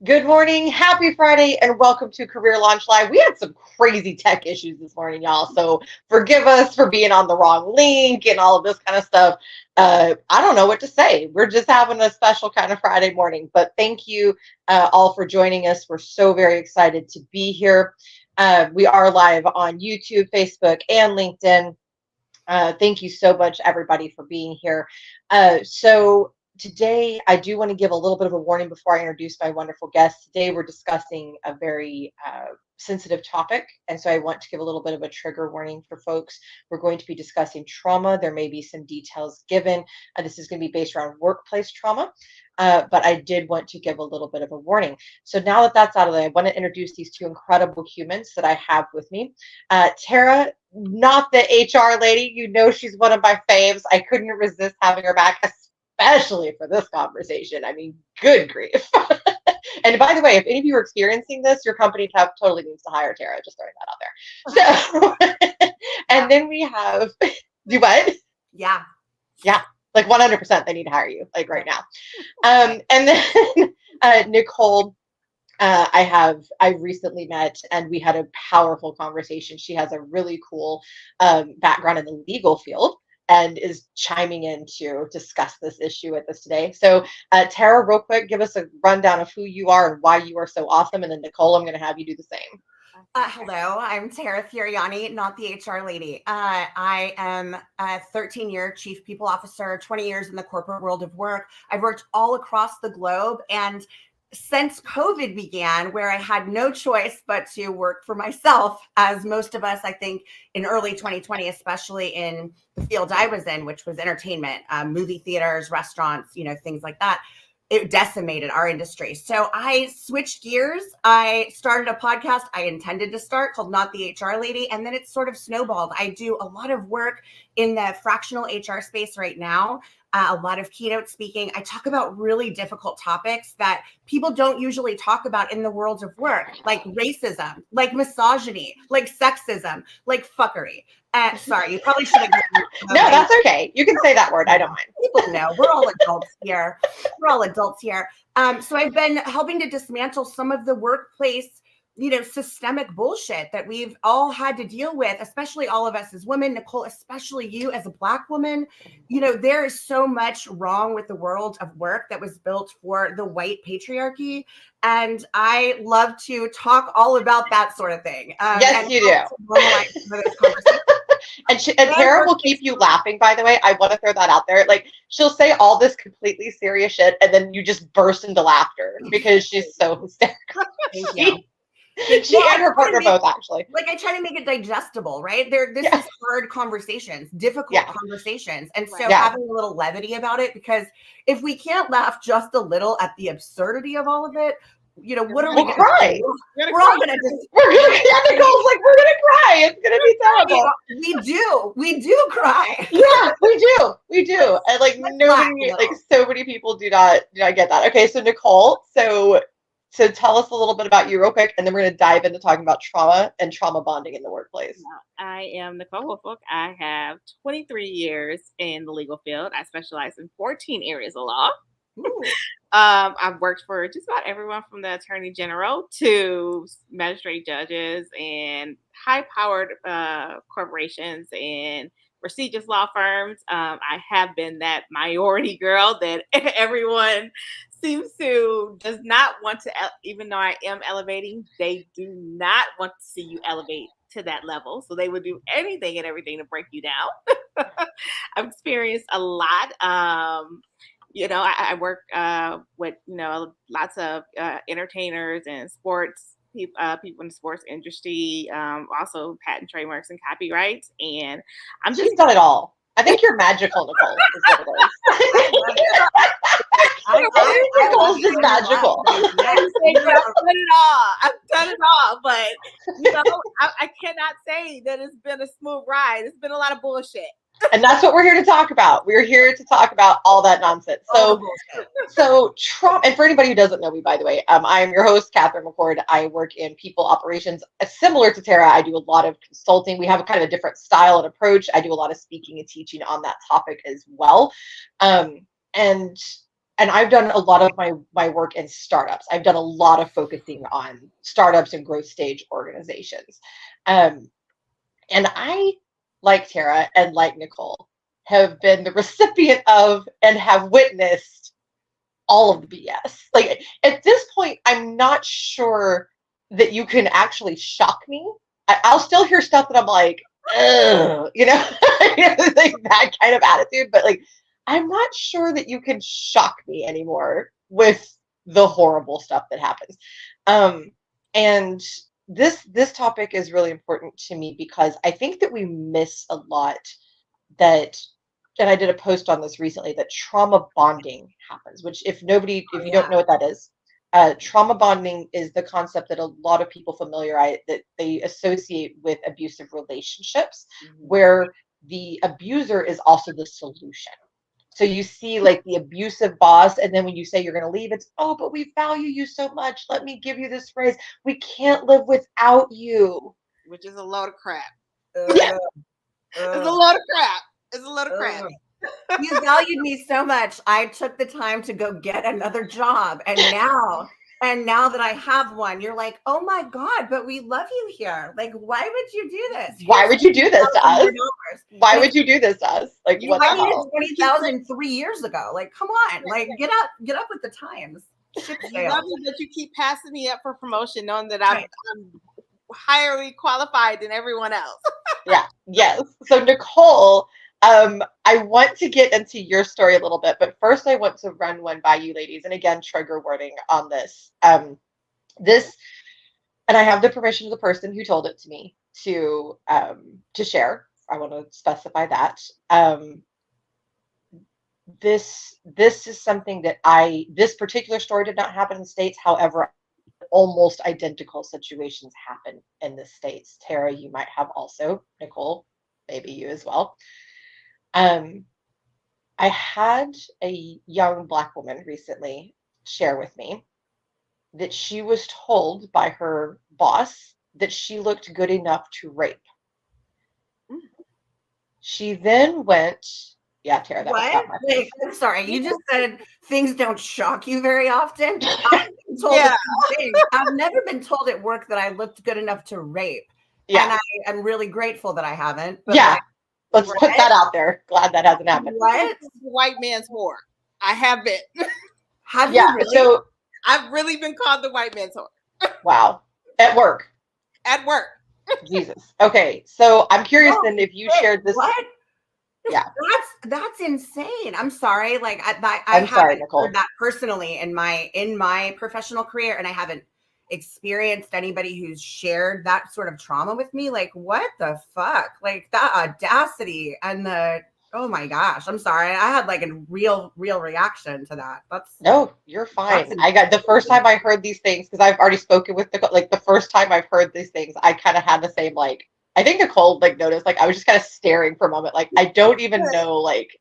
Good morning, happy Friday, and welcome to Career Launch Live. We had some crazy tech issues this morning, y'all. So forgive us for being on the wrong link and all of this kind of stuff. I don't know what to say. We're just having a special kind of Friday morning. But thank you all for joining us. We're so very excited to be here. We are live on YouTube, Facebook, and LinkedIn. Thank you so much, everybody, for being here. So today, I do want to give a little bit of a warning before I introduce my wonderful guest. Today, we're discussing a very sensitive topic, and so I want to give a little bit of a trigger warning for folks. We're going to be discussing trauma. There may be some details given. This is going to be based around workplace trauma. But I did want to give a little bit of a warning. So now that that's out of the way, I want to introduce these two incredible humans that I have with me. Tara, not the HR lady. You know she's one of my faves. I couldn't resist having her back, especially for this conversation. I mean, good grief. And by the way, if any of you are experiencing this, your company totally needs to hire Tara. Just throwing that out there. So, and then we have, do what? Yeah. Yeah. Like 100%, they need to hire you, like right now. And then Nicole, I recently met and we had a powerful conversation. She has a really cool background in the legal field and is chiming in to discuss this issue with us today. So Tara, real quick, give us a rundown of who you are and why you are so awesome. And then Nicole, I'm going to have you do the same. Hello, I'm Tara Fioriani, not the HR lady. I am a 13-year chief people officer, 20 years in the corporate world of work. I've worked all across the globe. And since COVID began, where I had no choice but to work for myself, as most of us, I think, in early 2020, especially in the field I was in, which was entertainment, movie theaters, restaurants, things like that. It decimated our industry. So I switched gears. I started a podcast I intended to start called Not the HR Lady. And then it sort of snowballed. I do a lot of work in the fractional HR space right now, a lot of keynote speaking. I talk about really difficult topics that people don't usually talk about in the world of work, like racism, like misogyny, like sexism, like fuckery. Sorry, you probably should have. No, that's okay. You can say that word. I don't mind. People know we're all adults here. We're all adults here. So I've been helping to dismantle some of the workplace, systemic bullshit that we've all had to deal with, especially all of us as women. Nicole, especially you as a Black woman. There is so much wrong with the world of work that was built for the white patriarchy. And I love to talk all about that sort of thing. Yes, you do. And Tara will keep you laughing, by the way. I want to throw that out there. Like, she'll say all this completely serious shit, and then you just burst into laughter because she's so hysterical. She and her partner both, actually. Like, I try to make it digestible, right? This is hard conversations, difficult conversations. And so having a little levity about it, because if we can't laugh just a little at the absurdity of all of it, what are we going to cry? We're all going to just. Nicole's like, we're going to cry. It's going to be terrible. We do cry. Yeah, we do. And like nobody, like so many people do not get that. Okay, so Nicole, so tell us a little bit about you real quick, and then we're going to dive into talking about trauma and trauma bonding in the workplace. I am Nicole Woolfolk. I have 23 years in the legal field. I specialize in 14 areas of law. I've worked for just about everyone from the attorney general to magistrate judges and high-powered corporations and prestigious law firms. I have been that minority girl that everyone seems to does not want to, even though I am elevating, they do not want to see you elevate to that level. So they would do anything and everything to break you down. I've experienced a lot. I work with, lots of entertainers and sports people in the sports industry, also patent, trademarks, and copyrights. And She's done it all. I think you're magical, Nicole, is what it is. Nicole's just magical. I've done it all. But, I cannot say that it's been a smooth ride. It's been a lot of bullshit. And that's what we're here to talk about. We're here to talk about all that nonsense. So Trump, and for anybody who doesn't know me, by the way, I am your host, Catherine McCord. I work in people operations. Similar to Tara, I do a lot of consulting. We have a kind of a different style and approach. I do a lot of speaking and teaching on that topic as well. And and I've done a lot of my work in startups. I've done a lot of focusing on startups and growth stage organizations. Um, and I, like Tara and like Nicole, have been the recipient of and have witnessed all of the BS. Like at this point, I'm not sure that you can actually shock me. I'll still hear stuff that I'm like, ugh, like that kind of attitude. But like, I'm not sure that you can shock me anymore with the horrible stuff that happens. And this topic is really important to me because I think that we miss a lot that, and I did a post on this recently, that trauma bonding happens, which if you don't know what that is, trauma bonding is the concept that a lot of people familiarize, that they associate with abusive relationships, where the abuser is also the solution. So you see like the abusive boss, and then when you say you're going to leave, it's, oh, but we value you so much. Let me give you this phrase. We can't live without you. Which is a load of crap. It's a load of crap. It's a load of crap. You valued me so much. I took the time to go get another job. And now that I have one, you're like, oh my God, but we love you here. Like, why would you do this? Why would you do this to us? Why would you do this to us? Like, what the hell? 20,000 3 years ago. Like, come on. Like, get up with the times. I love you that you keep passing me up for promotion, knowing that I'm highly qualified than everyone else. Yeah. Yes. So Nicole, I want to get into your story a little bit, but first I want to run one by you ladies. And again, trigger warning on this. And I have the permission of the person who told it to me to share. I want to specify that. This is something that this particular story did not happen in the States. However, almost identical situations happen in the States. Tara, you might have also. Nicole, maybe you as well. I had a young Black woman recently share with me that she was told by her boss that she looked good enough to rape. She then went, yeah, Tara, that was about my face. I'm sorry, you just said things don't shock you very often. I've been told I've never been told at work that I looked good enough to rape. Yeah. And I am really grateful that I haven't. But yeah. Let's put that out there. Glad that hasn't happened. What? White man's whore. I have been. Have you really? So I've really been called the white man's whore. Wow. At work. At work. Jesus. Okay. So I'm curious then if you shared this. What? Yeah. That's insane. I'm sorry. Like I I'm sorry, haven't Nicole. heard that personally in my professional career, and I haven't experienced anybody who's shared that sort of trauma with me. Like, what the fuck? Like that audacity and oh my gosh, I'm sorry. I had like a real reaction to that. No, you're fine. I got the first time I heard these things, because I've already spoken with the first time I've heard these things, I kind of had the same, like, I think Nicole noticed, like, I was just kind of staring for a moment, like, I don't even know, like,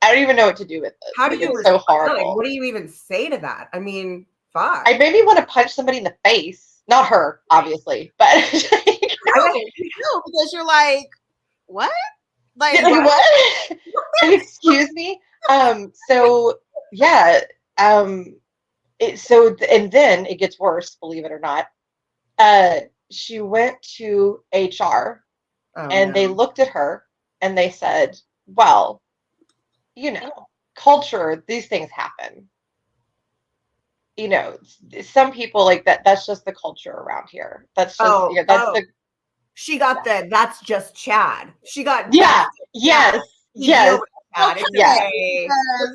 I don't even know what to do with this. How do you it's so horrible. What do you even say to that? I mean, fuck. I maybe want to punch somebody in the face. Not her, obviously, but no, because you're like, what? Like what? Excuse me. So yeah. And then it gets worse, believe it or not. She went to HR and they looked at her and they said, well, culture, these things happen. Some people like that. That's just the culture around here. That's just, she got that's just Chad. She got yes. Chad. It's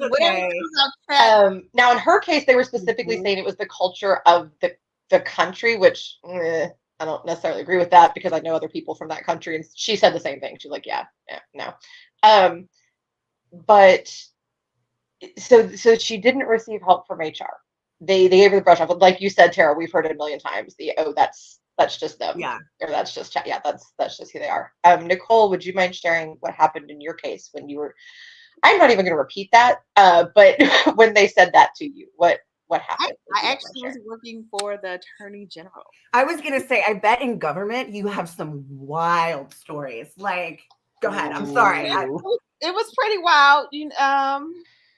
okay. Now in her case, they were specifically saying it was the culture of the country, which I don't necessarily agree with that, because I know other people from that country, and she said the same thing. She's like, no. But so she didn't receive help from HR. They gave her the brush off. Like you said, Tara, we've heard it a million times. That's just them. Yeah. Or that's just chat. Yeah, that's just who they are. Nicole, would you mind sharing what happened in your case when you were, I'm not even going to repeat that, but when they said that to you, what happened? I actually was working for the Attorney General. I was going to say, I bet in government you have some wild stories. Like, go ahead. I'm sorry. It was pretty wild.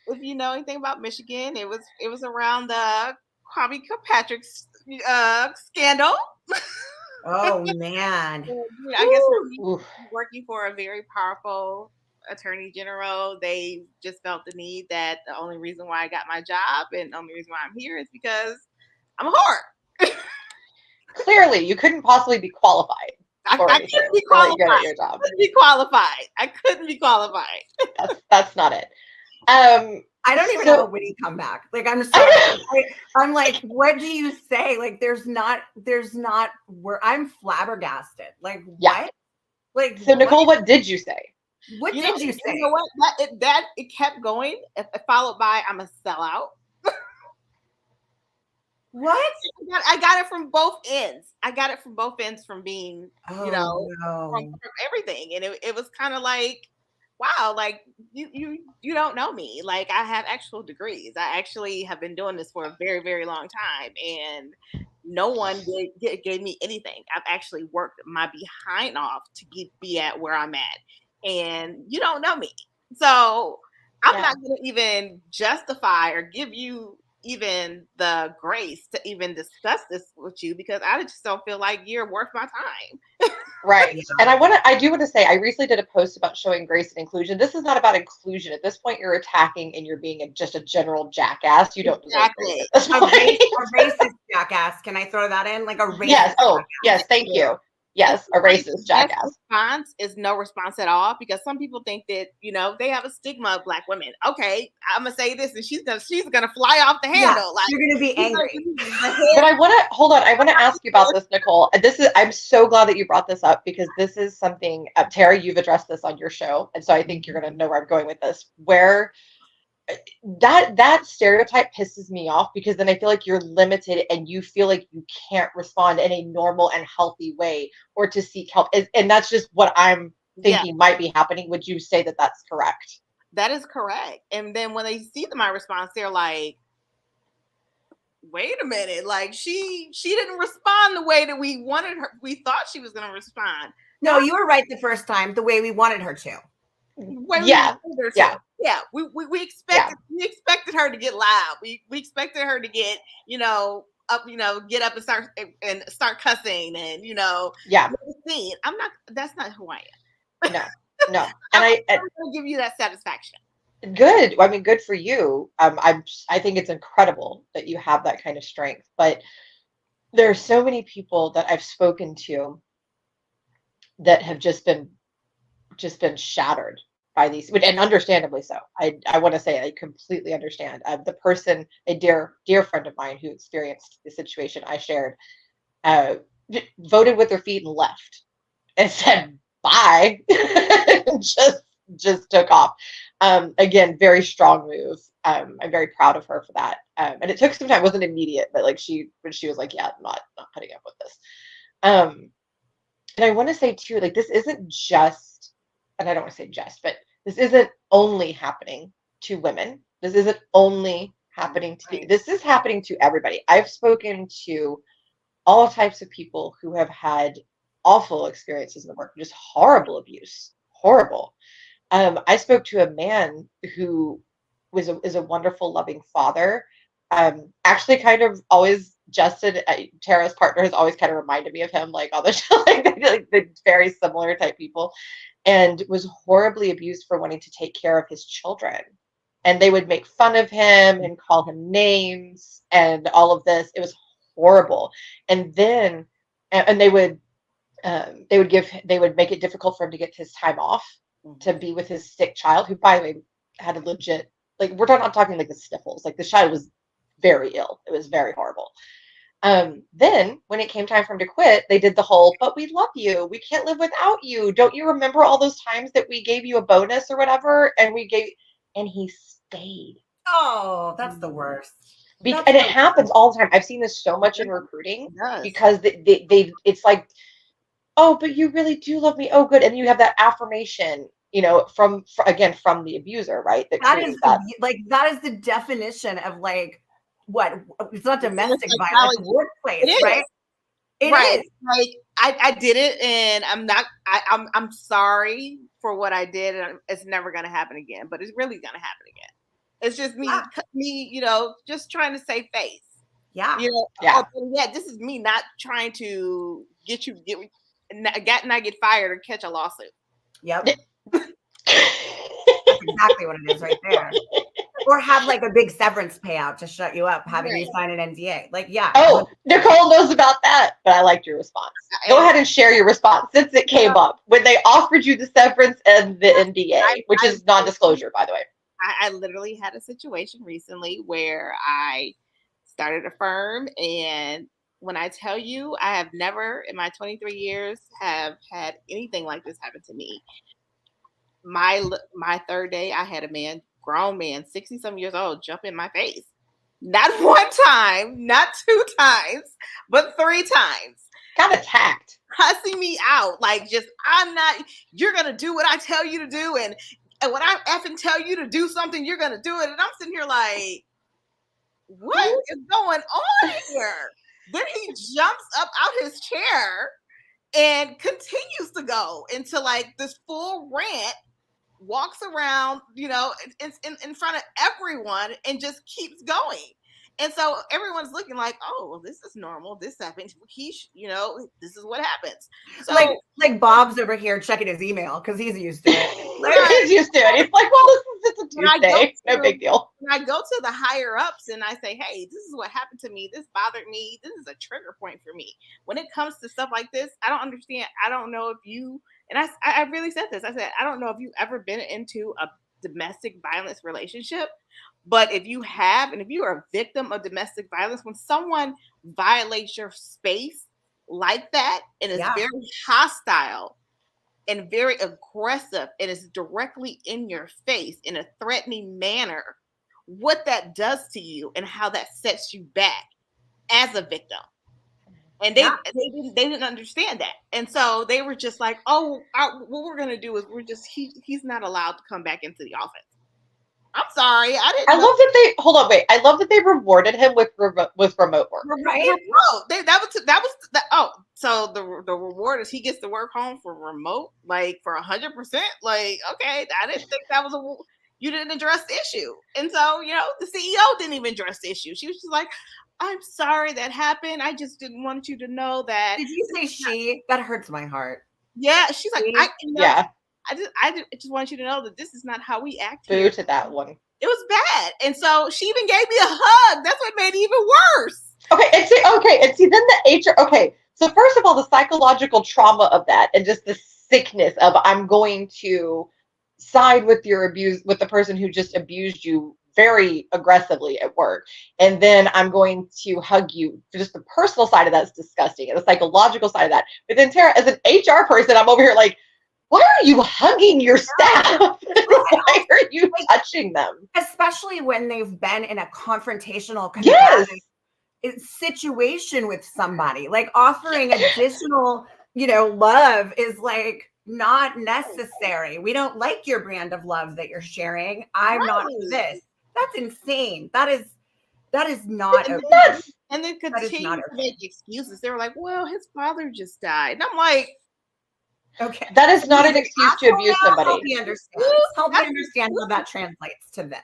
if you know anything about Michigan, it was around the Kwame Kilpatrick scandal. Oh man. I guess Oof. working for a very powerful attorney general, they just felt the need that the only reason why I got my job and the only reason why I'm here is because I'm a whore. Clearly, you couldn't possibly be qualified I for anything. couldn't be You're really good qualified. at your job. I couldn't be qualified. That's not it. I don't even have a witty comeback. Like, I'm sorry. I'm like, what do you say? Like, there's not where I'm flabbergasted. Like, Yeah. what? Like, So Nicole, what did you say? What did you say? You know what? It kept going, followed by I'm a sellout. What? I got it from both ends. I got it from both ends from being, no. from everything. And it was kind of like, wow, like you don't know me. Like I have actual degrees. I actually have been doing this for a very, very long time. And no one gave me anything. I've actually worked my behind off to be at where I'm at. And you don't know me. So I'm not going to even justify or give you even the grace to even discuss this with you because I just don't feel like you're worth my time. Right. And I do want to say, I recently did a post about showing grace and inclusion. This is not about inclusion. At this point, you're attacking and you're being just a general jackass. You don't deserve grace at this point. A racist jackass. Can I throw that in? Like a racist Yes. Oh, jackass. yes. Thank you. Yes, a racist jackass. Response is no response at all because some people think that they have a stigma of Black women. Okay, I'm gonna say this, and she's gonna fly off the handle. Yeah, like you're gonna be angry. But I want to ask you about this, Nicole. I'm so glad that you brought this up because this is something, Tara, you've addressed this on your show, and so I think you're gonna know where I'm going with this. Where that stereotype pisses me off because then I feel like you're limited and you feel like you can't respond in a normal and healthy way or to seek help. And that's just what I'm thinking might be happening. Would you say that that's correct? That is correct. And then when they see my response, they're like, wait a minute, like she didn't respond the way that we wanted her. We thought she was going to respond. No, you were right the first time, the way we wanted her to. Yeah. We expected her to get loud. We expected her to get up, get up and start cussing and scene. That's not who I am. No. And I will give you that satisfaction. Good. I mean, good for you. I think it's incredible that you have that kind of strength. But there are so many people that I've spoken to that have just been shattered by these, and understandably so. I want to say I completely understand. The person, a dear friend of mine who experienced the situation I shared, voted with their feet and left and said bye. just took off. Again, very strong move. I'm very proud of her for that. And it took some time. It wasn't immediate, but like she was like, yeah, I'm not putting up with this. And I want to say too, like this isn't just, and I don't want to say just, but this isn't only happening to women. This isn't only happening to this is happening to everybody. I've spoken to all types of people who have had awful experiences in the work, just horrible abuse, horrible. I spoke to a man who is a wonderful, loving father. Actually, kind of always Justin, Tara's partner, has always kind of reminded me of him, like on the show, like the very similar type people, and was horribly abused for wanting to take care of his children. And they would make fun of him and call him names and all of this. It was horrible. And then, and they would make it difficult for him to get his time off to be with his sick child, who, by the way, had a legit, like, I'm talking like the sniffles. Like the child was very ill. It was very horrible. Then when it came time for him to quit, they did the whole, but we love you. We can't live without you. Don't you remember all those times that we gave you a bonus or whatever? And he stayed. Oh, that's the worst. And it happens all the time. I've seen this so much in recruiting because it's like, oh, but you really do love me. Oh, good. And you have that affirmation, from the abuser, right? That is the definition of like, what? It's not domestic violence, it's workplace, right? It is. Like I did it, and I'm sorry for what I did, and it's never going to happen again. But it's really going to happen again. It's just me, Yeah. just trying to save face. Yeah. Yeah. This is me not trying to not get fired or catch a lawsuit. Yep. That's exactly what it is right there. Or have like a big severance payout to shut you up, having you sign an NDA. Like, yeah. Oh, Nicole knows about that, but I liked your response. Go ahead and share your response since it came up when they offered you the severance and the NDA, which is non-disclosure, by the way. I literally had a situation recently where I started a firm, and when I tell you, I have never in my 23 years have had anything like this happen to me. My third day, I had a grown man, 60-some years old, jump in my face. Not one time, not 2 times, but 3 times. Got attacked. Cussing me out. Like, you're going to do what I tell you to do. And when I effing tell you to do something, you're going to do it. And I'm sitting here like, what is going on here? Then he jumps up out his chair and continues to go into like this full rant, walks around, in front of everyone and just keeps going. And so everyone's looking like, oh, well, this is normal. This happens. This is what happens. So like Bob's over here checking his email because he's used to it. He's used to it. He's like, well, this is a Tuesday. No big deal. When I go to the higher ups and I say, hey, this is what happened to me. This bothered me. This is a trigger point for me. When it comes to stuff like this, I don't understand. I don't know if you, and I really said this. I said, I don't know if you've ever been into a domestic violence relationship, but if you have, and if you are a victim of domestic violence, when someone violates your space like that and is very hostile and very aggressive and is directly in your face in a threatening manner, what that does to you and how that sets you back as a victim. And they didn't understand that. And so they were just like, oh, what we're going to do is he's not allowed to come back into the office. I'm sorry. I love that I love that they rewarded him with remote work. Right? So the reward is he gets to work home for remote, like for 100%. Like, okay, I didn't think that was you didn't address the issue. And so, the CEO didn't even address the issue. She was just like, I'm sorry that happened. I just didn't want you to know that. Did you say she? That hurts my heart. Yeah. She's like, I just want you to know that this is not how we act. Boo to that one. It was bad. And so she even gave me a hug. That's what made it even worse. And see, then the HR, so first of all, the psychological trauma of that and just the sickness of I'm going to side with with the person who just abused you very aggressively at work. And then I'm going to hug you. Just the personal side of that's disgusting. And the psychological side of that. But then Tara, as an HR person, I'm over here like, why are you hugging your staff? Why are you touching them? Especially when they've been in a confrontational situation with somebody. Like offering additional, love is like not necessary. We don't like your brand of love that you're sharing. I'm not this. That's insane. That is not okay. And then continue to make excuses. They were like, well, his father just died. And I'm like, okay. That is not an excuse to abuse somebody. Help me understand how that translates to this.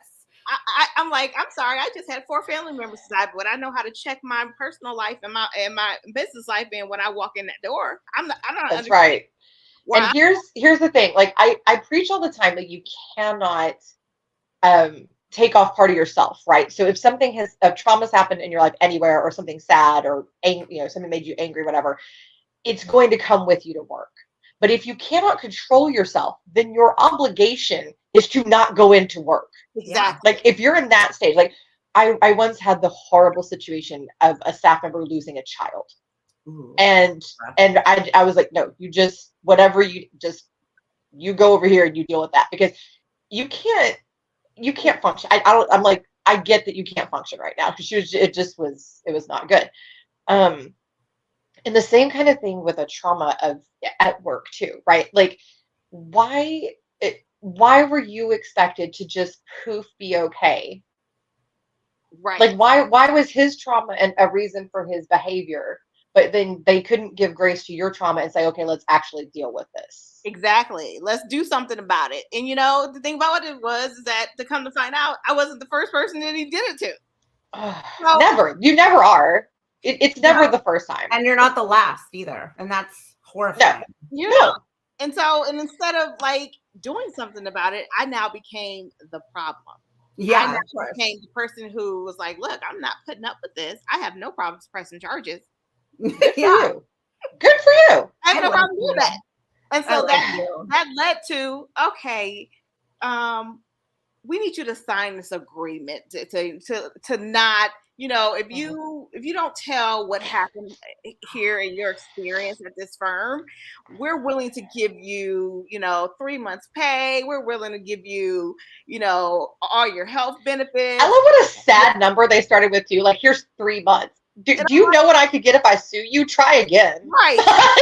I'm like, I'm sorry. I just had 4 family members die, but I know how to check my personal life and my business life in when I walk in that door. I'm not. That's right. And here's the thing. Like I preach all the time that you cannot take off part of yourself, right? So if something trauma's happened in your life anywhere, or something sad, or something made you angry, whatever, it's going to come with you to work. But if you cannot control yourself, then your obligation is to not go into work. Exactly. Like if you're in that stage, like I once had the horrible situation of a staff member losing a child. Ooh. And I was like, no, you just, whatever, you go over here and you deal with that, because you can't function. I'm like, I get that you can't function right now, because it was not good. And the same kind of thing with a trauma at work too, right? Like, why were you expected to just be okay? Right. Like, why was his trauma and a reason for his behavior, but then they couldn't give grace to your trauma and say, okay, let's actually deal with this. Exactly. Let's do something about it. And the thing about it was is that to come to find out, I wasn't the first person that he did it to. So, Never. You never are. It's never the first time. And you're not the last either. And that's horrifying. No. And instead of like doing something about it, I now became the problem. Yeah. I became the person who was like, look, I'm not putting up with this. I have no problems pressing charges. Good for you. Good for you. I have no problem doing that. And so that led to, okay, we need you to sign this agreement to not, if you don't tell what happened here in your experience at this firm, we're willing to give you, 3 months pay. We're willing to give you, all your health benefits. I love what a sad number they started with too. Like, here's 3 months. Do you know what I could get if I sue you? Try again. Right. Try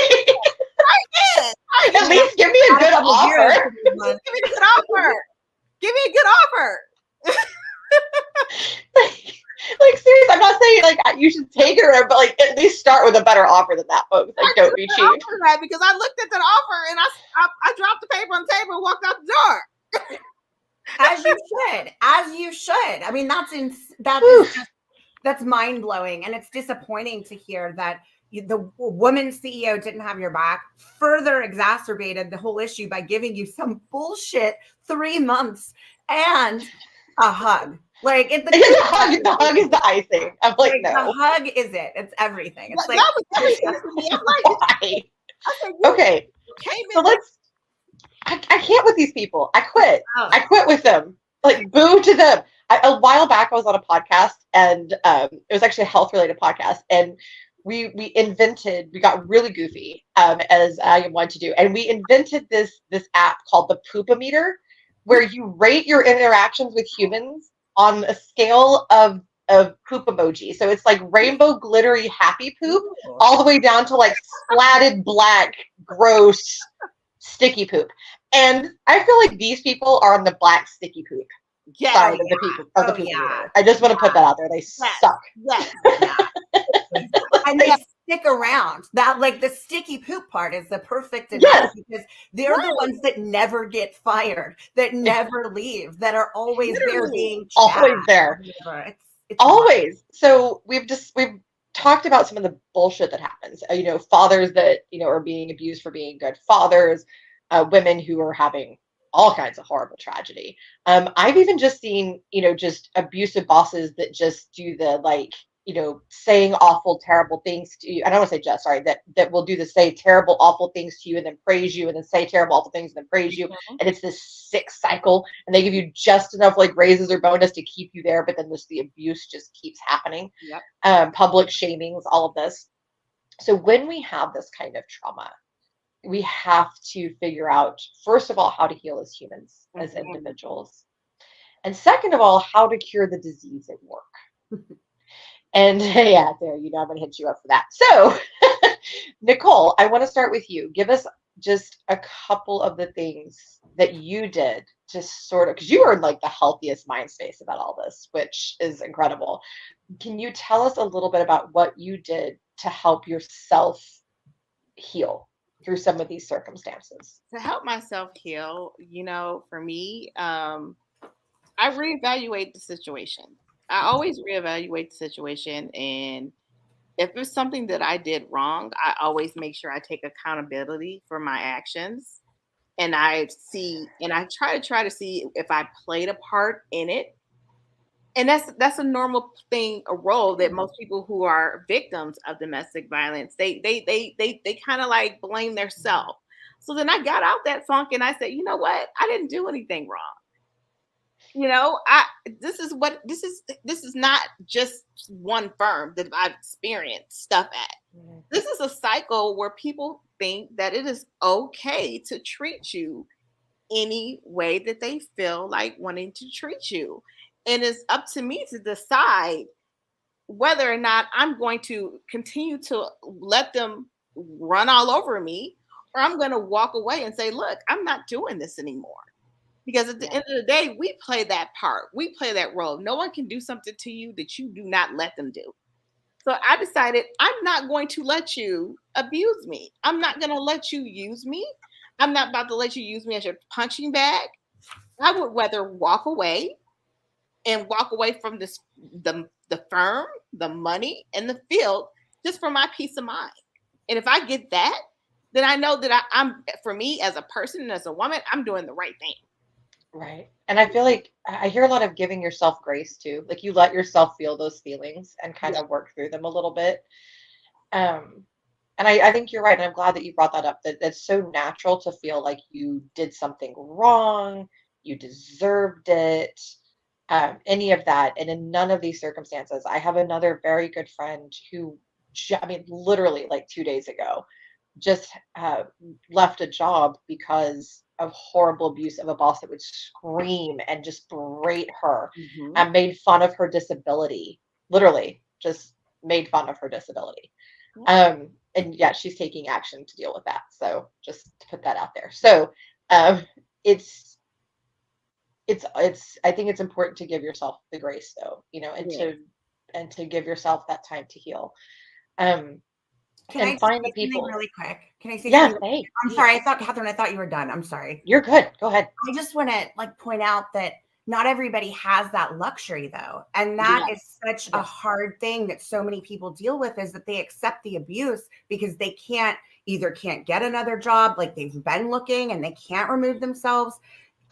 again. At least give me a good offer. Give me a good offer. Give me a good offer. Like seriously, I'm not saying like you should take it, but like at least start with a better offer than that, folks. Like don't be cheap. That because I looked at that offer and I dropped the paper on the table and walked out the door. As you should. I mean, that's mind blowing, and it's disappointing to hear that the woman CEO didn't have your back. Further exacerbated the whole issue by giving you some bullshit 3 months and a hug. Like the hug is the icing. I'm like no. The hug is it. It's everything. It's like why? Okay. So I can't with these people. I quit. Oh. I quit with them. Like boo to them. A while back I was on a podcast and it was actually a health related podcast, and we got really goofy as I want to do, and we invented this app called the Poopometer, where you rate your interactions with humans on a scale of poop emoji. So it's like rainbow glittery happy poop all the way down to like splatted black gross sticky poop. And I feel like these people are on the black sticky poop side of the people. I just want to put that out there. They suck. Yes. And they stick around. That like the sticky poop part is the perfect analogy because they're the ones that never get fired, that never leave, that are always there being always there. It's always. So we've talked about some of the bullshit that happens. Fathers that are being abused for being good fathers, women who are having all kinds of horrible tragedy. I've even just seen, just abusive bosses that just do the like, saying awful, terrible things to you. I don't want to say just, sorry, that will do the say terrible, awful things to you and then praise you and then say terrible, awful things and then praise you. Mm-hmm. And it's this sick cycle. And they give you just enough like raises or bonus to keep you there. But then the abuse just keeps happening. Yep. Public shamings, all of this. So when we have this kind of trauma, we have to figure out, first of all, how to heal as humans, as individuals. And second of all, how to cure the disease at work. And there, I'm going to hit you up for that. So, Nicole, I want to start with you. Give us just a couple of the things that you did to sort of, because you were in like the healthiest mind space about all this, which is incredible. Can you tell us a little bit about what you did to help yourself heal through some of these circumstances? To help myself heal, for me, I reevaluate the situation. I always reevaluate the situation, and if it's something that I did wrong, I always make sure I take accountability for my actions, and I try to see if I played a part in it. And that's a normal thing, a role that most people who are victims of domestic violence, they kind of like blame themselves. So then I got out that funk and I said, you know what? I didn't do anything wrong. This is not just one firm that I've experienced stuff at. Mm-hmm. This is a cycle where people think that it is okay to treat you any way that they feel like wanting to treat you. And it's up to me to decide whether or not I'm going to continue to let them run all over me, or I'm going to walk away and say, look, I'm not doing this anymore. Because at the end of the day, we play that part. We play that role. No one can do something to you that you do not let them do. So I decided I'm not going to let you abuse me. I'm not going to let you use me. I'm not about to let you use me as your punching bag. I would rather walk away from this the firm, the money, and the field just for my peace of mind. And if I get that, then I know that I'm for me as a person and as a woman, I'm doing the right thing. Right. And I feel like I hear a lot of giving yourself grace too. Like you let yourself feel those feelings and kind Yeah. of work through them a little bit. Um, and I think you're right. And I'm glad that you brought that up, that it's so natural to feel like you did something wrong, you deserved it, any of that. And in none of these circumstances, I have another very good friend who, I mean, literally like 2 days ago, just left a job because of horrible abuse of a boss that would scream and just berate her and made fun of her disability. Literally, just made fun of her disability. And yeah, she's taking action to deal with that. So just to put that out there. So um, it's I think it's important to give yourself the grace though, and to give yourself that time to heal. Can I And just find the say something people. really quick? Can I say Yeah, something? hey, I'm sorry. I thought, Catherine, I thought you were done. I'm sorry. You're good. Go ahead. I just want to point out that not everybody has that luxury though. And that is such a hard thing that so many people deal with, is that they accept the abuse because they can't get another job, like they've been looking and they can't remove themselves.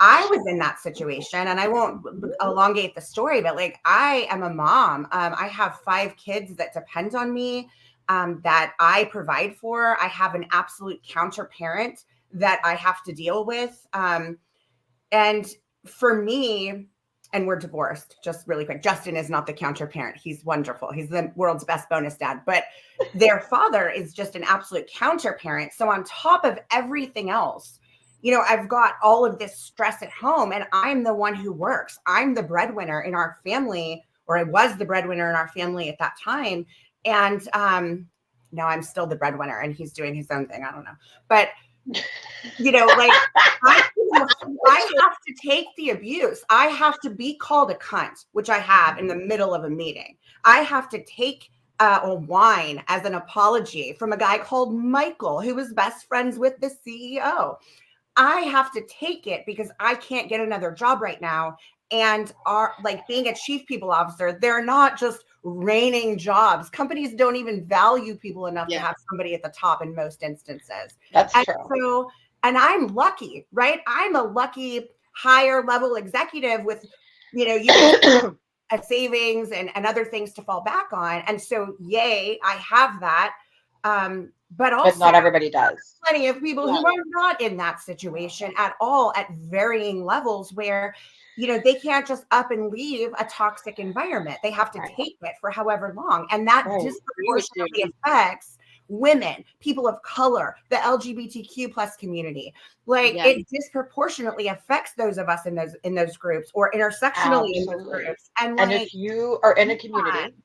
I was in that situation, and I won't elongate the story, but like I am a mom. I have 5 kids that depend on me, that I provide for. I have an absolute counter parent that I have to deal with. And for me, and we're divorced, just really quick. Justin is not the counter parent. He's wonderful. He's the world's best bonus dad, but their father is just an absolute counter parent. So on top of everything else, I've got all of this stress at home, and I'm the one who works. I'm the breadwinner in our family, or I was the breadwinner in our family at that time. And now I'm still the breadwinner and he's doing his own thing. I don't know. But, like I have to take the abuse. I have to be called a cunt, which I have in the middle of a meeting. I have to take a wine as an apology from a guy called Michael, who was best friends with the CEO. I have to take it because I can't get another job right now. And being a chief people officer, they're not just raining jobs. Companies don't even value people enough to have somebody at the top in most instances. That's true. So, and I'm lucky, right? I'm a lucky higher level executive with, a savings and other things to fall back on. And so, yay, I have that. But also, not everybody does. Plenty of people who are not in that situation at all, at varying levels, where they can't just up and leave a toxic environment. They have to take it for however long, and that disproportionately affects women, people of color, the LGBTQ plus community. It disproportionately affects those of us in those groups, or intersectionally in those groups. And if you are in a community,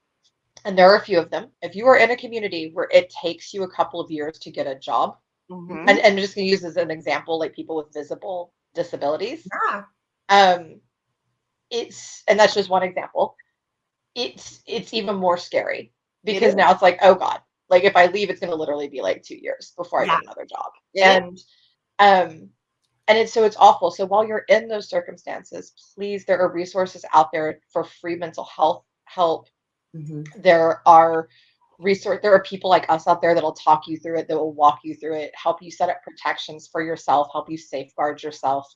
and there are a few of them, if you are in a community where it takes you a couple of years to get a job, and I'm just going to use as an example, like people with visible disabilities. And that's just one example. It's even more scary because now it's like, oh God, like if I leave, it's going to literally be like 2 years before I get another job. And it's awful. So while you're in those circumstances, please, there are resources out there for free mental health help. There are people like us out there that'll talk you through it, that will walk you through it, help you set up protections for yourself, help you safeguard yourself.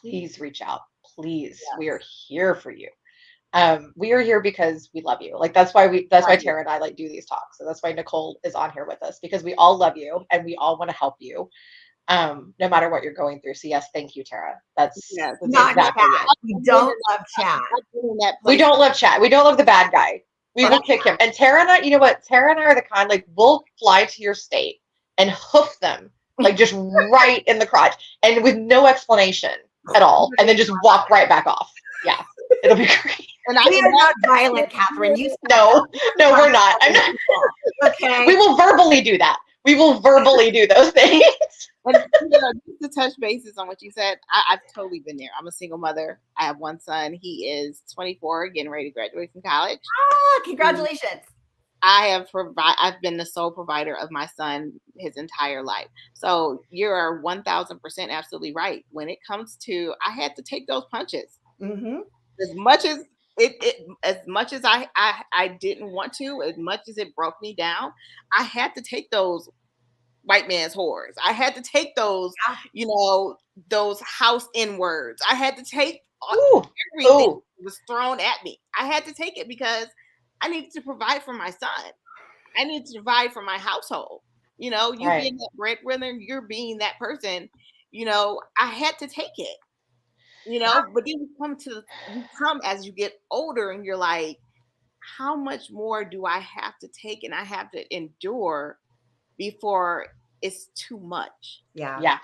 Please reach out. Please. We are here for you. We are here because we love you. Like that's why Tara and I do these talks. So that's why Nicole is on here with us, because we all love you and we all want to help you. No matter what you're going through. So yes, thank you, Tara. That's not exactly chat. We don't love chat. We don't love chat. We don't love the bad guy. We will kick him. And Tara and I, you know what? Tara and I are the kind, we'll fly to your state and hoof them, just right in the crotch, and with no explanation at all, and then just walk right back off. Yeah, it'll be great. And we are not violent, Catherine. No, we're not. I'm not. Okay. We will verbally do that. We will verbally do those things. And just to touch bases on what you said, I've totally been there. I'm a single mother. I have one son. He is 24, getting ready to graduate from college. Congratulations. I've been the sole provider of my son his entire life. So you're 1000% absolutely right. When it comes to, I had to take those punches Mm-hmm. as much as as much as I didn't want to, as much as it broke me down. I had to take those white man's whores. I had to take those, those house N words. I had to take Ooh, everything ooh. that was thrown at me. I had to take it because I needed to provide for my son. I needed to provide for my household. You Right. being that breadwinner, you're being that person. I had to take it. But then you come as you get older, and you're like, how much more do I have to take and I have to endure before it's too much? Yeah. Yeah.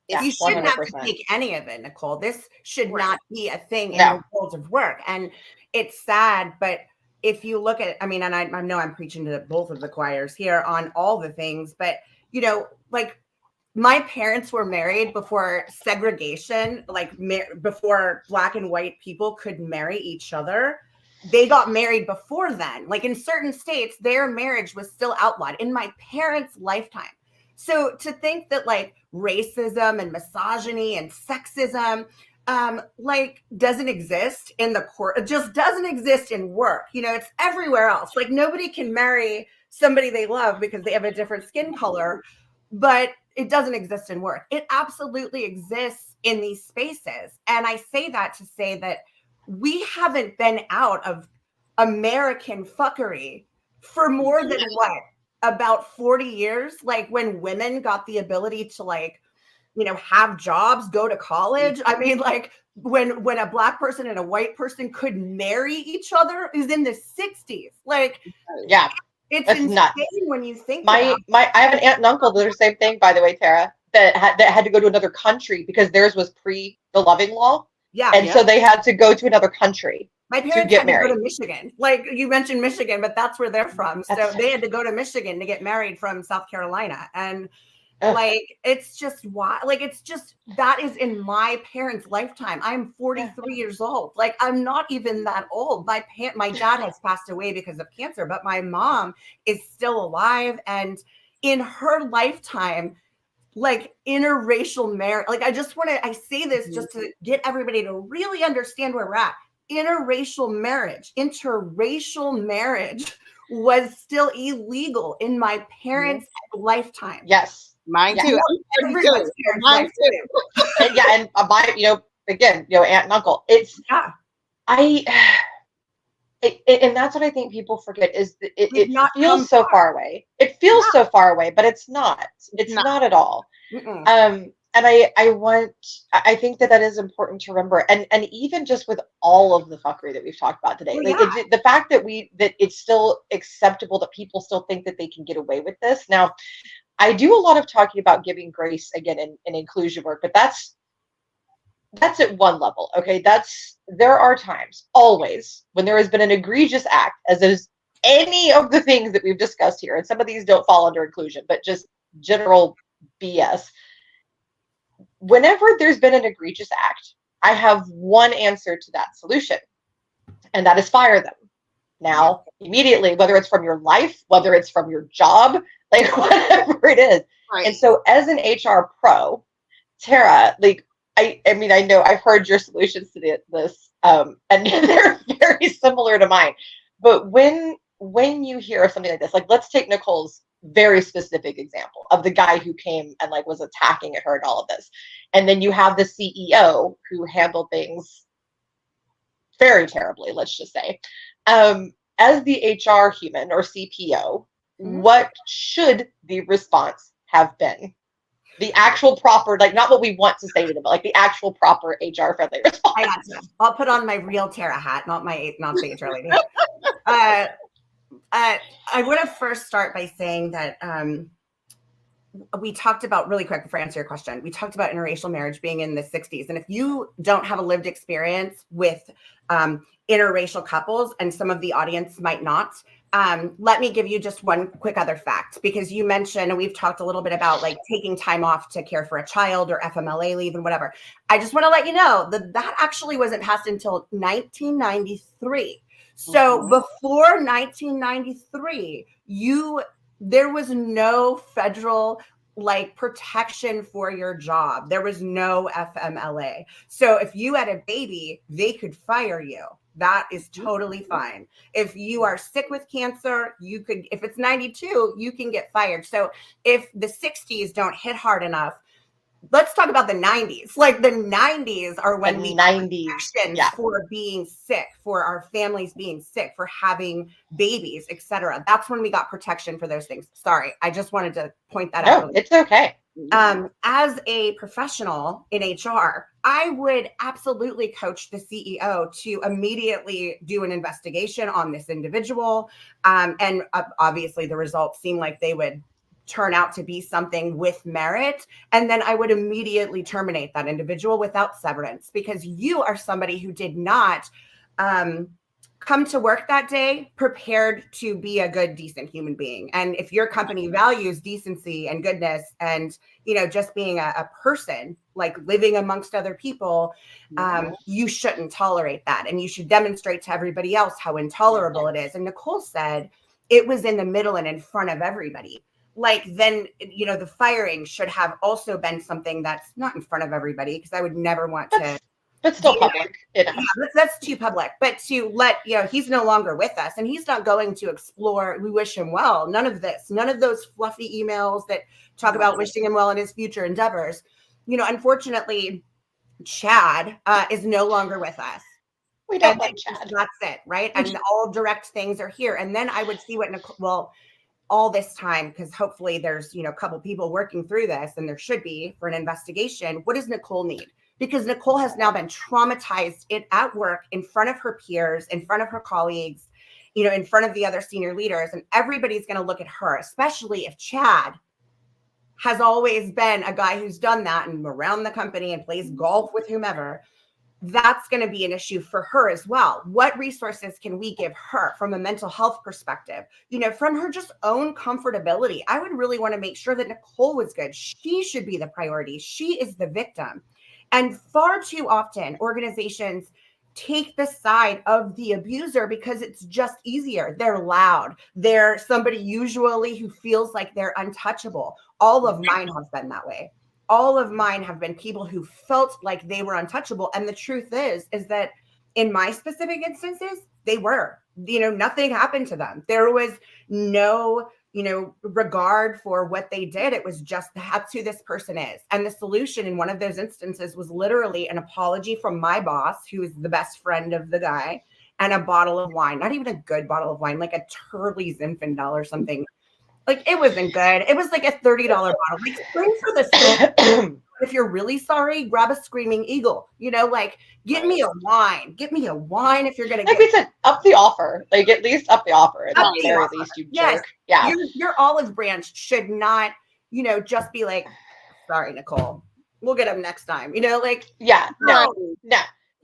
Yeah. You shouldn't have to 100%. take any of it, Nicole. This should Right. not be a thing in No. the world of work. And it's sad, but if you look at, and I know I'm preaching to both of the choirs here on all the things, but like my parents were married before segregation, like before Black and white people could marry each other. They got married before then. Like in certain states, their marriage was still outlawed in my parents' lifetime. So to think that like racism and misogyny and sexism like doesn't exist in the court, it just doesn't exist in work. It's everywhere else. Like nobody can marry somebody they love because they have a different skin color, but it doesn't exist in work. It absolutely exists in these spaces. And I say that to say that we haven't been out of American fuckery for more than what? About 40 years, like when women got the ability to like, have jobs, go to college. I mean, like when a Black person and a white person could marry each other is in the 60s. Like, Yeah. it's insane nuts. when you think about it. I have an aunt and uncle that are the same thing, by the way, Tara, that had to go to another country because theirs was pre the Loving Law. Yeah. And so they had to go to another country. My parents had to go to Michigan. Like you mentioned Michigan, but that's where they're from. So they had to go to Michigan to get married from South Carolina. And like, it's just why, like, it's just, that is in my parents' lifetime. I'm 43 years old. Like, I'm not even that old. My dad has passed away because of cancer, but my mom is still alive. And in her lifetime, like interracial marriage, like I say this just to get everybody to really understand where we're at. Interracial marriage was still illegal in my parents' lifetime. Yes. Mine too. Mine too. And my, again, aunt and uncle. It's and that's what I think people forget is that it feels so far away. It feels so far away, but it's not. It's not at all. And I think that is important to remember, and even just with all of the fuckery that we've talked about today, the fact that it's still acceptable that people still think that they can get away with this. Now, I do a lot of talking about giving grace again in inclusion work, but that's at one level. Okay, there are times always when there has been an egregious act, as is any of the things that we've discussed here, and some of these don't fall under inclusion, but just general BS. Whenever there's been an egregious act, I have one answer to that solution, and that is fire them. Now, immediately, whether it's from your life, whether it's from your job, like whatever it is. Right. And so as an HR pro, Tara, like, I mean, I know I've heard your solutions to this, and they're very similar to mine. But when you hear of something like this, like let's take Nicole's very specific example of the guy who came and like was attacking at her and all of this. And then you have the CEO who handled things very terribly, let's just say. As the HR human or CPO, what should the response have been? The actual proper, like not what we want to say to them, but like the actual proper HR friendly response. I got you. I'll put on my real Tara hat, not the HR lady. I want to first start by saying that we talked about, really quick before I answer your question, we talked about interracial marriage being in the 60s. And if you don't have a lived experience with interracial couples, and some of the audience might not, let me give you just one quick other fact, because you mentioned, and we've talked a little bit about like taking time off to care for a child or FMLA leave and whatever. I just want to let you know that actually wasn't passed until 1993. So before 1993, there was no federal like protection for your job. There was no FMLA. So if you had a baby, they could fire you. That is totally fine. If you are sick with cancer, if it's 92, you can get fired. So if the 60s don't hit hard enough, let's talk about the 90s. Like the 90s are when we got protection for being sick, for our families being sick, for having babies, etc. That's when we got protection for those things. Sorry, I just wanted to point that out. No, it's okay. As a professional in HR, I would absolutely coach the CEO to immediately do an investigation on this individual. And obviously the results seem like they would turn out to be something with merit. And then I would immediately terminate that individual without severance, because you are somebody who did not come to work that day prepared to be a good, decent human being. And if your company values decency and goodness and, just being a person, like living amongst other people, you shouldn't tolerate that. And you should demonstrate to everybody else how intolerable it is. And Nicole said it was in the middle and in front of everybody. Like then, the firing should have also been something that's not in front of everybody, because I would never want to. But still public. Yeah, that's too public. But to let, he's no longer with us and he's not going to explore. We wish him well. None of this, none of those fluffy emails that talk about wishing him well in his future endeavors. Unfortunately, Chad is no longer with us. We don't like Chad. That's it, right? And all direct things are here. And then I would see what Nicole, all this time, because hopefully there's, a couple people working through this, and there should be for an investigation. What does Nicole need? Because Nicole has now been traumatized at work, in front of her peers, in front of her colleagues, in front of the other senior leaders, and everybody's going to look at her, especially if Chad has always been a guy who's done that and around the company and plays golf with whomever. That's going to be an issue for her as well. What resources can we give her from a mental health perspective? From her just own comfortability. I would really want to make sure that Nicole was good. She should be the priority. She is the victim. And far too often, organizations take the side of the abuser because it's just easier. They're loud. They're somebody usually who feels like they're untouchable. All of mine have been that way. All of mine have been people who felt like they were untouchable. And the truth is that in my specific instances, they were, nothing happened to them. There was no, regard for what they did. It was just, that's who this person is. And the solution in one of those instances was literally an apology from my boss, who is the best friend of the guy, and a bottle of wine, not even a good bottle of wine, like a Turley Zinfandel or something. Like, it wasn't good. It was like a $30 bottle. Like, scream for the if you're really sorry, grab a Screaming Eagle. Get me a wine. Get me a wine if you're going to get. Like we said, up the offer. Like, at least up the offer. At the very least, you jerk. Yeah. Your olive branch should not, just be like, sorry, Nicole. We'll get them next time. Yeah. No.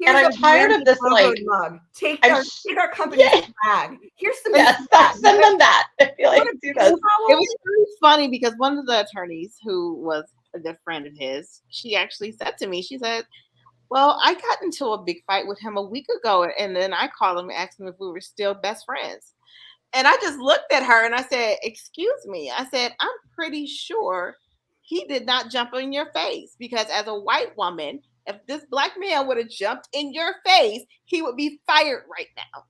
And I'm tired of this, like, mug. Take our company's flag. Here's some. Send them that. I feel like do this. It was really funny because one of the attorneys, who was a good friend of his, she actually said to me, she said, well, I got into a big fight with him a week ago, and then I called him and asked him if we were still best friends. And I just looked at her and I said, excuse me. I said, I'm pretty sure he did not jump in your face, because as a white woman, if this black man would have jumped in your face, he would be fired right now.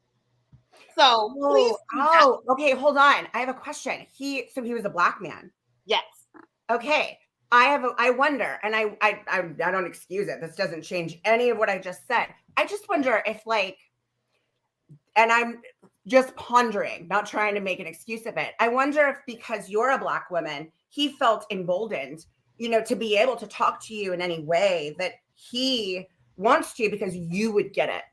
So please. Oh, okay. Hold on. I have a question. So he was a black man. Yes. Okay. I wonder, and I don't excuse it. This doesn't change any of what I just said. I just wonder if, like, and I'm just pondering, not trying to make an excuse of it. I wonder if, because you're a black woman, he felt emboldened, to be able to talk to you in any way that he wants to, because you would get it.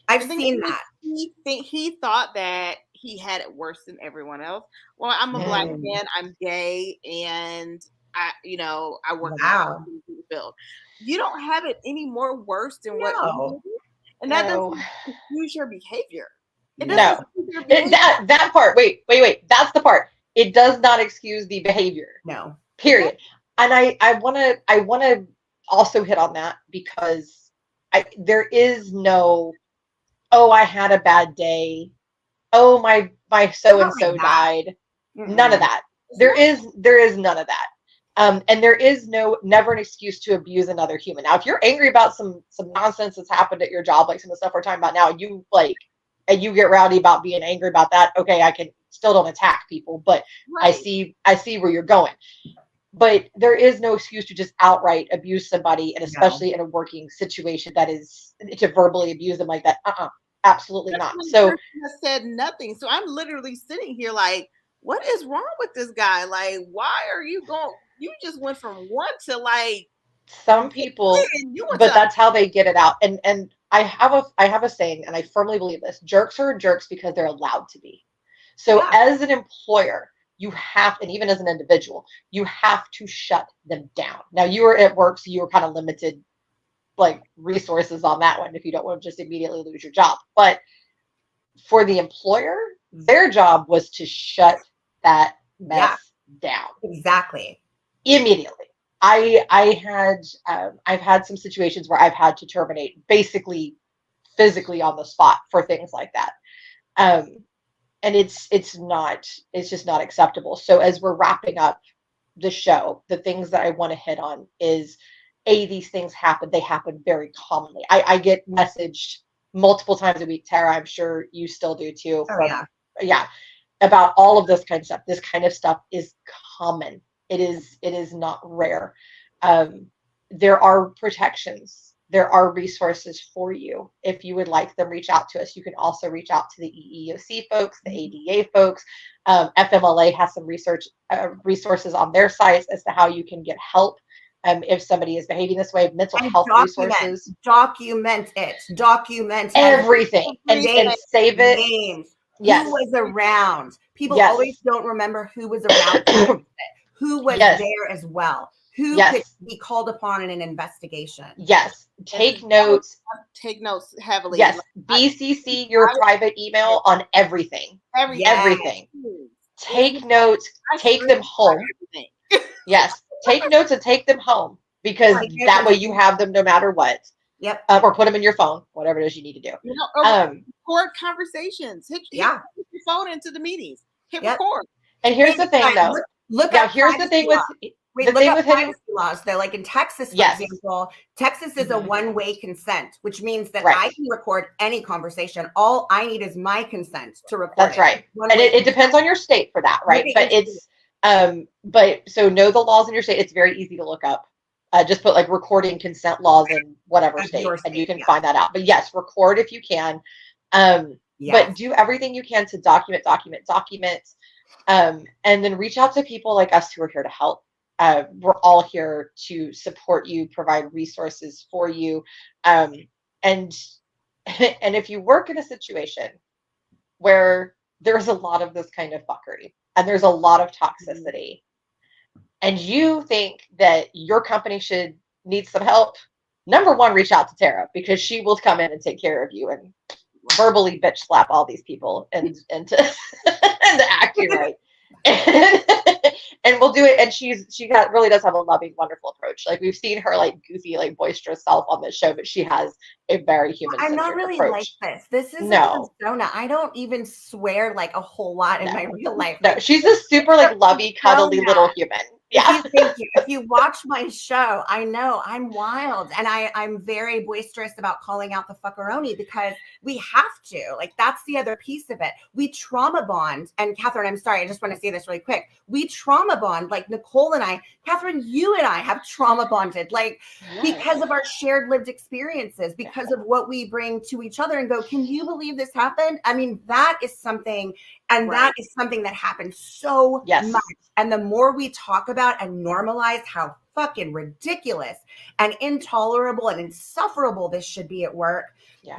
I've seen that. He thought that he had it worse than everyone else. Well, I'm a black man, I'm gay, and I work in the field. You don't have it any more worse than what you do. And that doesn't excuse your behavior. That part. Wait. That's the part. It does not excuse the behavior. No. Period. And I wanna also hit on that, because there is no oh, I had a bad day. Oh, my so and so died. None of that. There is none of that. And there is never an excuse to abuse another human. Now, if you're angry about some nonsense that's happened at your job, like some of the stuff we're talking about now, and you get rowdy about being angry about that, okay, I can still don't attack people, but I see where you're going. But there is no excuse to just outright abuse somebody, and especially in a working situation that is to verbally abuse them like that. Absolutely not. So said nothing. So I'm literally sitting here like, what is wrong with this guy? Like, why are you going? You just went from one to like some people, but that's how they get it out. And I have a saying, and I firmly believe this: jerks are jerks because they're allowed to be. So as an employer, you have, and even as an individual, you have to shut them down. Now, you were at work, so you were kind of limited, like, resources on that one if you don't want to just immediately lose your job. But for the employer, their job was to shut that mess down. Exactly. Immediately. I've had some situations where I've had to terminate basically physically on the spot for things like that. And it's just not acceptable. So as we're wrapping up the show, the things that I want to hit on is these things happen. They happen very commonly. I get messaged multiple times a week, Tara. I'm sure you still do too. About all of this kind of stuff. This kind of stuff is common. It is not rare. There are protections. There are resources for you. If you would like them, reach out to us. You can also reach out to the EEOC folks, the ADA folks. FMLA has some resources on their sites as to how you can get help if somebody is behaving this way. Mental health resources. Document everything and save it. Names. Yes. Who was around? People always don't remember who was around. Who was there as well? Who could be called upon in an investigation? Yes. Take notes. Take notes heavily. Yes. BCC your private email on everything. Everything. Take notes. Take them home. Yes. Take notes and take them home, because that way you have them no matter what. Yep. Or put them in your phone, whatever it is you need to do. Record conversations. Hit your phone into the meetings. Hit record. And here's the thing, though. Here's the thing with privacy laws, though. Like in Texas, for example, Texas is a one-way consent, which means that I can record any conversation. All I need is my consent to record. That's right. And it depends on your state for that, right? But it's so know the laws in your state. It's very easy to look up. Just put like recording consent laws in whatever state, and you can find that out. But yes, record if you can. But do everything you can to document. And then reach out to people like us who are here to help. We're all here to support you, provide resources for you. And if you work in a situation where there's a lot of this kind of fuckery and there's a lot of toxicity, and you think that your company needs some help, number one, reach out to Tara, because she will come in and take care of you and verbally bitch slap all these people and to act you right. And we'll do it. And she really does have a loving, wonderful approach. Like, we've seen her like goofy, like boisterous self on this show, but she has a very human. I'm not really approach. like this. This is a persona. I don't even swear like a whole lot in my real life. No, she's a super like lovey, cuddly little human. Yeah. Thank you. If you watch my show, I know I'm wild, and I'm very boisterous about calling out the fuckeroni, because we have to. Like, that's the other piece of it. We trauma bond. And Catherine, I'm sorry, I just want to say this really quick. We trauma bond, like Nicole and I. Catherine, you and I have trauma bonded, like because of our shared lived experiences, because of what we bring to each other, and go, can you believe this happened? I mean, that is something. And that is something that happens so much. And the more we talk about and normalize how fucking ridiculous and intolerable and insufferable this should be at work,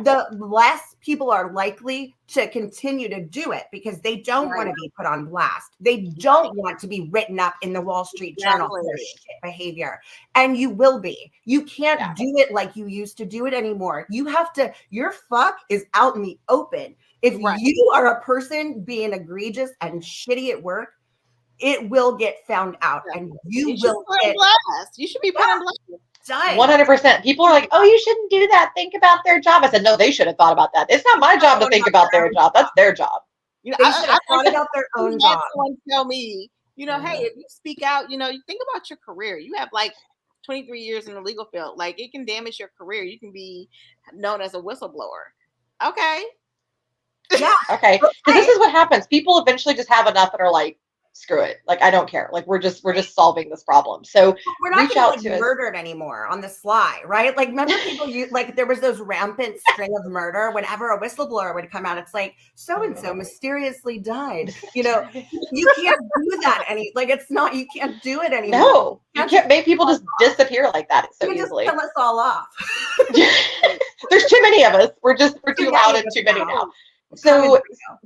the less people are likely to continue to do it, because they don't want to be put on blast. They don't want to be written up in the Wall Street Journal for their shit behavior. And you will be. You can't do it like you used to do it anymore. You have to, your fuck is out in the open. If you are a person being egregious and shitty at work, it will get found out, and you will get blast. You should be put on blast. Done. 100%. People are like, oh, you shouldn't do that. Think about their job. I said, no, they should have thought about that. It's not my job to think about their job. That's their job. You know, They should have thought about their own had job. someone tell me, you know, hey, Mhm. if you speak out, you know, you think about your career. You have like 23 years in the legal field. Like it can damage your career. You can be known as a whistleblower. Okay. Yeah. Okay. Because this is what happens. People eventually just have enough and are like, screw it. Like, I don't care. Like, we're just solving this problem. So We're not reach getting out like to us. murdered anymore on the sly, right? Like, remember people like there was those rampant string of murder. Whenever a whistleblower would come out, it's like so and so mysteriously died. You know, you can't do that it's not. You can't do it anymore. No, you can't make people just disappear like that so You can just easily. kill us all off. There's too many of us. We're too loud and too many now. So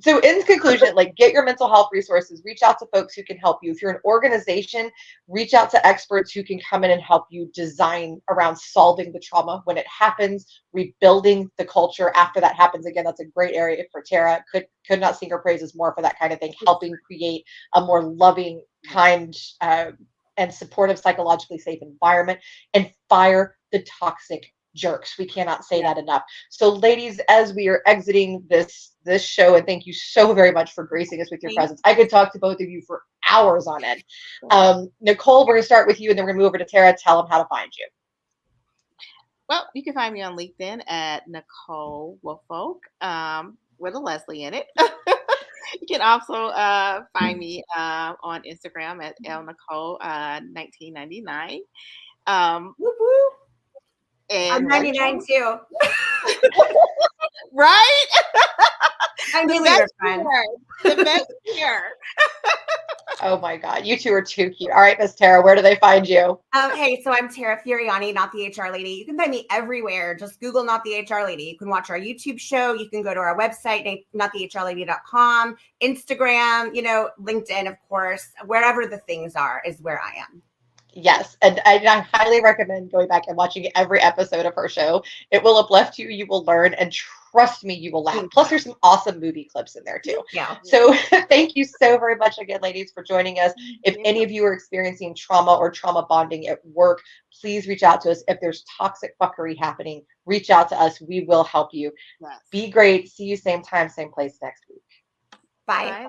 in conclusion, like, get your mental health resources, reach out to folks who can help you. If you're an organization, reach out to experts who can come in and help you design around solving the trauma when it happens, rebuilding the culture after that happens. Again, that's a great area for Tara. Could not sing her praises more for that kind of thing, helping create a more loving, kind, and supportive, psychologically safe environment, and fire the toxic jerks. We cannot say that enough. So ladies, as we are exiting this show, and thank you so very much for gracing us with your presence. I could talk to both of you for hours on end. Nicole, we're going to start with you, and then we're going to move over to Tara. Tell them how to find you. Well, you can find me on LinkedIn at Nicole Woolfolk, with a Leslie in it. You can also find me on Instagram at lnicole1999. Whoop, whoop. And I'm 99 too. Right? I knew the we were best friends. year. The best year. Oh my God, you two are too cute. All right, Miss Tara, where do they find you? Hey, so I'm Tara Fioriani, Not the HR Lady. You can find me everywhere. Just Google Not the HR Lady. You can watch our YouTube show. You can go to our website, notthehrlady.com, Instagram, LinkedIn, of course. Wherever the things are is where I am. Yes, and I highly recommend going back and watching every episode of her show. It will uplift you, you will learn, and trust me, you will laugh. Plus, there's some awesome movie clips in there too. Yeah. So thank you so very much again, ladies, for joining us. If any of you are experiencing trauma or trauma bonding at work, please reach out to us. If there's toxic fuckery happening, reach out to us. We will help you. Yes. Be great. See you same time, same place next week. Bye.